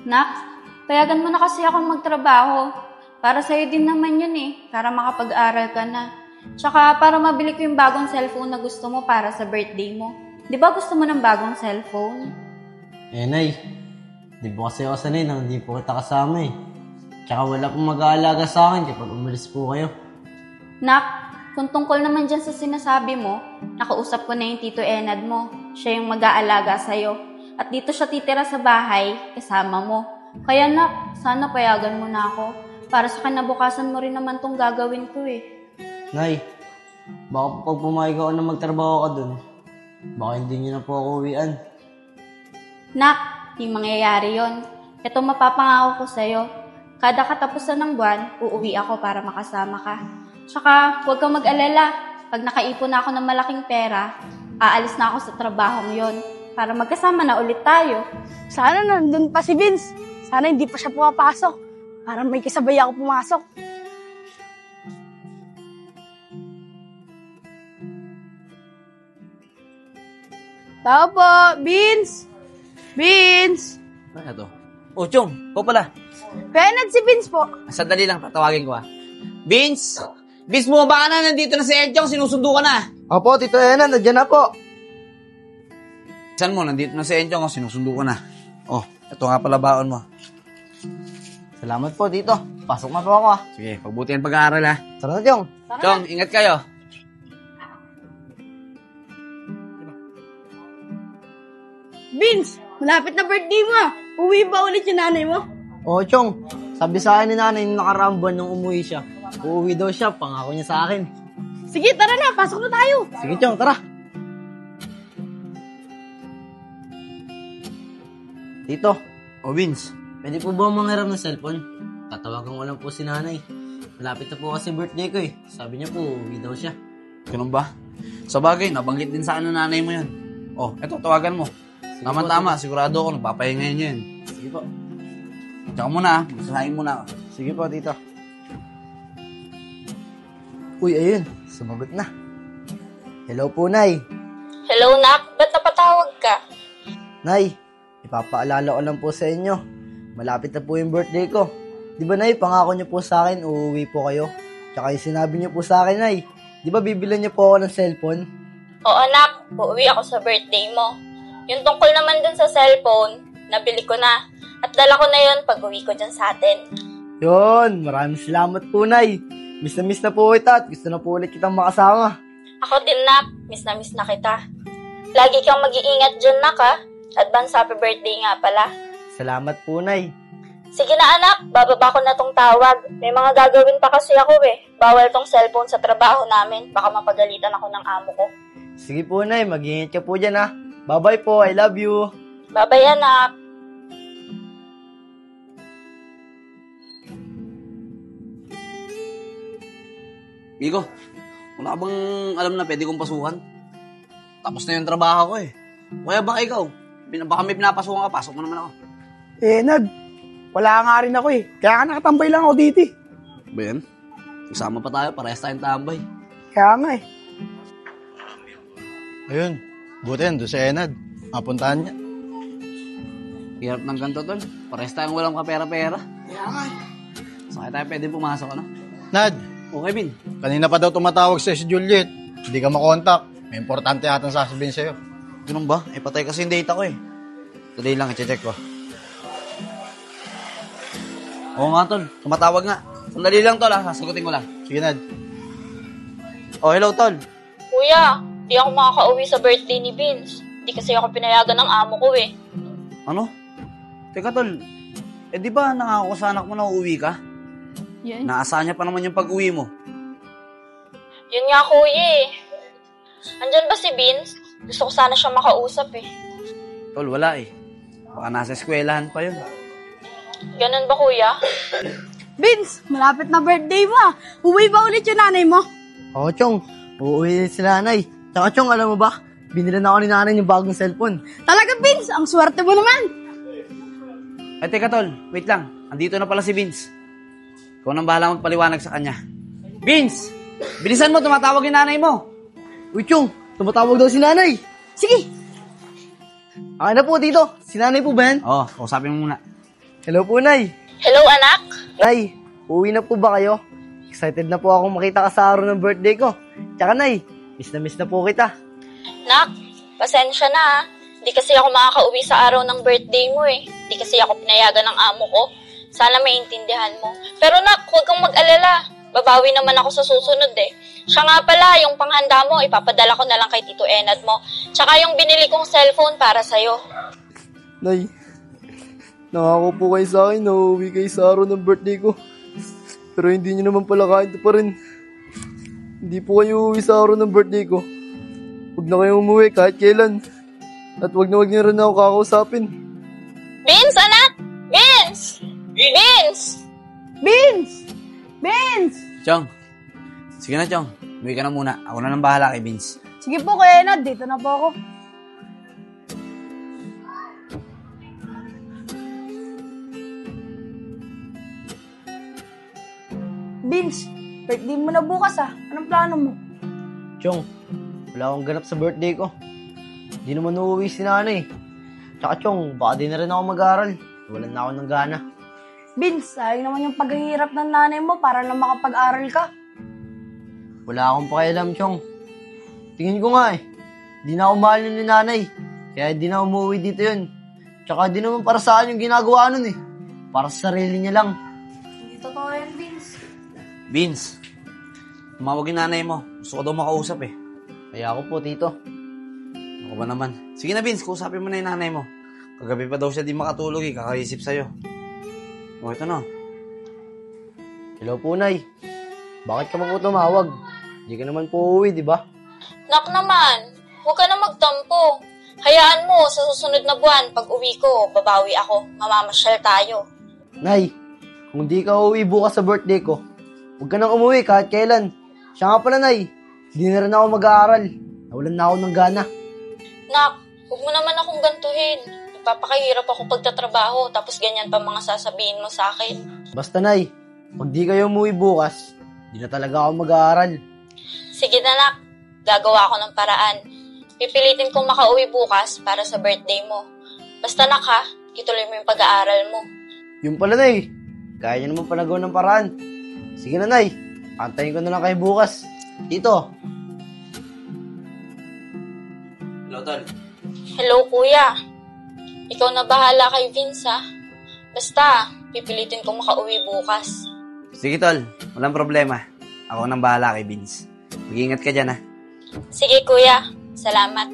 Nak, payagan mo na kasi akong magtrabaho. Para sa'yo din naman yun para makapag-aral ka na. Tsaka para mabili ko yung bagong cellphone na gusto mo para sa birthday mo. Di ba gusto mo ng bagong cellphone? Nay, di po kasi ako sanay nang hindi po kita kasama Tsaka wala pong mag-aalaga sa akin kapag umalis po kayo. Nak, kung tungkol naman dyan sa sinasabi mo, nakausap ko na yung Tito Enad mo. Siya yung mag-aalaga sa'yo. At dito siya titira sa bahay, kasama mo. Kaya nak, sana payagan mo na ako. Para sa kinabukasan mo rin naman tong gagawin ko Nay, baka po pag pumayag ako na magtrabaho ka dun, baka hindi niyo na po ako uwian. Nak, di mangyayari yon. Ito mapapangako ko sa'yo. Kada katapusan ng buwan, uuwi ako para makasama ka. Tsaka, huwag kang mag-alala. Pag nakaipon na ako ng malaking pera, aalis na ako sa trabahong yon para magkasama na ulit tayo. Sana nandun pa si Vince. Sana hindi pa siya pumapasok. Para may kasabay ako pumasok. Tao po, Vince! Vince! Ano to? Oh, Chong, ikaw pala. Penad si Vince po. Sandali lang, tatawagin ko Vince! Vince, bumaba ka na, nandito na si Edjong, sinusundo ka na. Opo, Tito Enan, nandiyan na po. Saan mo, nandito na si Edjong, sinusundo ka na. Oh, ito nga pala baon mo. Salamat po, Tito. Pasok na po ako Sige, pagbutihan pag-aaral Tara na, Chong. Chong, ingat kayo. Vince, malapit na birthday mo. Uwi ba ulit yung nanay mo? Oo, Chong. Sabi sa akin ni nanay nung nakaraang buwan nung umuwi siya. Uuwi daw siya, pangako niya sa akin. Sige, tara na. Pasok na tayo. Sige, Chong, tara. Tito, Oh, Vince. pwede po ba mangiram ng cellphone? Tatawagan ko lang po si nanay. Malapit na po kasi birthday ko Sabi niya po, uuwi daw siya. Ganun ba? Sa bagay, nabanggit din sa akin ng nanay mo yun. Oh, eto, tawagan mo. Tama-tama, sigurado ako, nagpapahingayin niya yun. Sige po. Tsaka muna, magsasahin muna ako. Sige po, Tito. Uy, ayun. Sumagot na. Hello po, Nay. Hello, Nak. Ba't napatawag ka? Nay, ipapaalala ko lang po sa inyo. Malapit na po yung birthday ko. Di ba, Nay, pangako niyo po sa akin, uuwi po kayo. Tsaka yung sinabi niyo po sa akin, Nay, di ba bibilan niyo po ako ng cellphone? Oo, Nak. Uuwi ako sa birthday mo. Yung tungkol naman dun sa cellphone, nabili ko na. At dala ko na yun pag uwi ko dyan sa atin. Yun, maraming salamat po, Nay. Miss na po kita at gusto na po ulit kitang makasama. Ako din, Nak. Miss na kita. Lagi kang mag-iingat dyan, Nak, ha? Advance happy birthday nga pala. Salamat po, Nay. Sige na, anak. Bababa ko na tong tawag. May mga gagawin pa kasi ako Bawal tong cellphone sa trabaho namin. Baka mapagalitan ako ng amo ko. Sige po, Nay. Mag-iingat ka po dyan, ha. Bye-bye po. I love you. Bye-bye, anak. Migo, wala ka bang alam na pwede kong pasukan? Tapos na yung trabaho ko Kaya baka ikaw, baka may pinapasukan ka, pasok mo naman ako. Nad, wala nga rin ako Kaya ka nakatambay lang ako dito Ba yan? Kasama pa tayo, parehas tayong tambay. Kaya nga Ayun, buti yan, doon si Enad. Mapuntahan niya. Hirap ng ganito, tol. Parehas tayong walang kapera-pera. Kaya nga Saan tayo pwede pumasok, Nad, Okay, Bin. kanina pa daw tumatawag sa'yo si Juliet. Hindi ka makontak. May importante atang sasabihin sa'yo. Ganun ba? Patay kasi yung data ko Tuloy lang, i-check ko. Oo nga, tol. Tumatawag nga. Sandali lang, tol, sasagutin ko lang. Sige, Nad. Oh, hello, tol. Kuya, di ako makaka-uwi sa birthday ni Vince. Di kasi ako pinayagan ng amo ko Ano? Teka, tol. Di ba nangako sa anak mo na uuwi ka? Yan. Naasahan niya pa naman yung pag-uwi mo. Yun nga, kuya Andyan ba si Vince? Gusto ko sana siya makausap Tol, wala Baka nasa eskwelahan pa yun. Ganun ba, kuya? Vince, malapit na birthday mo Uwi ba ulit yung nanay mo? Oo, Chong. Uuwi si nanay. Tsaka, Chong, alam mo ba? Binila na ako ni nanay yung bagong cellphone. Talaga, Vince, ang swerte mo naman. Ay, teka, tol. Wait lang. Andito na pala si Vince. Ikaw nang bahala magpaliwanag sa kanya. Vince! Bilisan mo, tumatawag yung nanay mo. Uy, Chong, tumatawag daw si nanay. Sige. Akin na po, Tito. Si nanay po ba yan? Oo, kausapin mo muna. Hello po, Nay. Hello, anak? Nay, uuwi na po ba kayo? Excited na po akong makita ka sa araw ng birthday ko. Tsaka, Nay, miss na po kita. Nak, pasensya na ha. Di kasi ako makakauwi sa araw ng birthday mo eh. Di kasi ako pinayagan ng amo ko. Sana maintindihan mo. Pero nak, huwag kang mag-alala. Babawi naman ako sa susunod eh. Siya nga pala, yung panghanda mo, ipapadala ko na lang kay Tito Enad mo. Tsaka yung binili kong cellphone para sa'yo. Nay, nangako po kayo sa akin na uuwi kayo sa araw ng birthday ko. Pero hindi nyo naman pala kahit pa rin. Hindi po kayo uuwi sa araw ng birthday ko. Huwag na kayong umuwi kahit kailan. At huwag na rin ako kakausapin. Vince, anak! Vince! Vince! Vince! Vince! Chong. Sige na, Chong. Umuwi ka na muna. Ako na nang bahala kay Vince. Sige po, Kuya Enad. Dito na po ako. Vince, birthday mo na bukas ah. Anong plano mo? Chong, wala akong ganap sa birthday ko. Hindi naman uuwi si nanay. Tsaka Chong, baka di na rin ako mag-aaral. Wala na ako ng gana. Vince, sayang naman yung paghihirap ng nanay mo para lang makapag-aral ka. Wala akong pakialam, Chong. Tingin ko nga di na ako mahal ni nanay. Kaya di na umuwi dito yun. Tsaka di naman para sa akin yung ginagawa nun eh. Para sa sarili niya lang. Hindi totoo yan, Vince. Vince, tumawag yung nanay mo. Gusto ko daw makausap eh. Kaya ako po, tito. Ako ba naman? Sige na, Vince. Kausapin mo na yung nanay mo. Kagabi pa daw siya di makatulog eh. Kakaisip sa'yo. O, ito na. Hello po, Nay. Bakit ka pa po tumawag? Hindi ka naman po uuwi, di ba? Nak naman, huwag ka na magtampo. Hayaan mo, sa susunod na buwan, pag uwi ko, babawi ako. Mamamasyal tayo. Nay, kung di ka uuwi bukas sa birthday ko, huwag ka nang umuwi kahit kailan. Siya nga pala, Nay. Hindi na rin ako mag-aaral. Nawalan na ako ng gana. Nak, huwag mo naman akong gantuhin. Nagpapakahirap ako pagtatrabaho, tapos ganyan pa mga sasabihin mo sa akin. Basta, Nay, pag di kayo umuwi bukas, di na talaga ako mag-aaral. Sige na, Nak. Gagawa ako ng paraan. Pipilitin kong makauwi bukas para sa birthday mo. Basta, Nak, ha, ituloy mo yung pag-aaral mo. Yung pala, Nay. Kaya niya naman panagawa ng paraan. Sige na, Nay. Antayin ko na lang kayo bukas. Tito. Hello, Tol. Hello, Kuya. Ikaw na bahala kay Vince, ha? Basta, pipilitin kong makauwi bukas. Sige, Tol. Walang problema. Ako nang bahala kay Vince. Mag-iingat ka dyan, ha? Sige, Kuya. Salamat.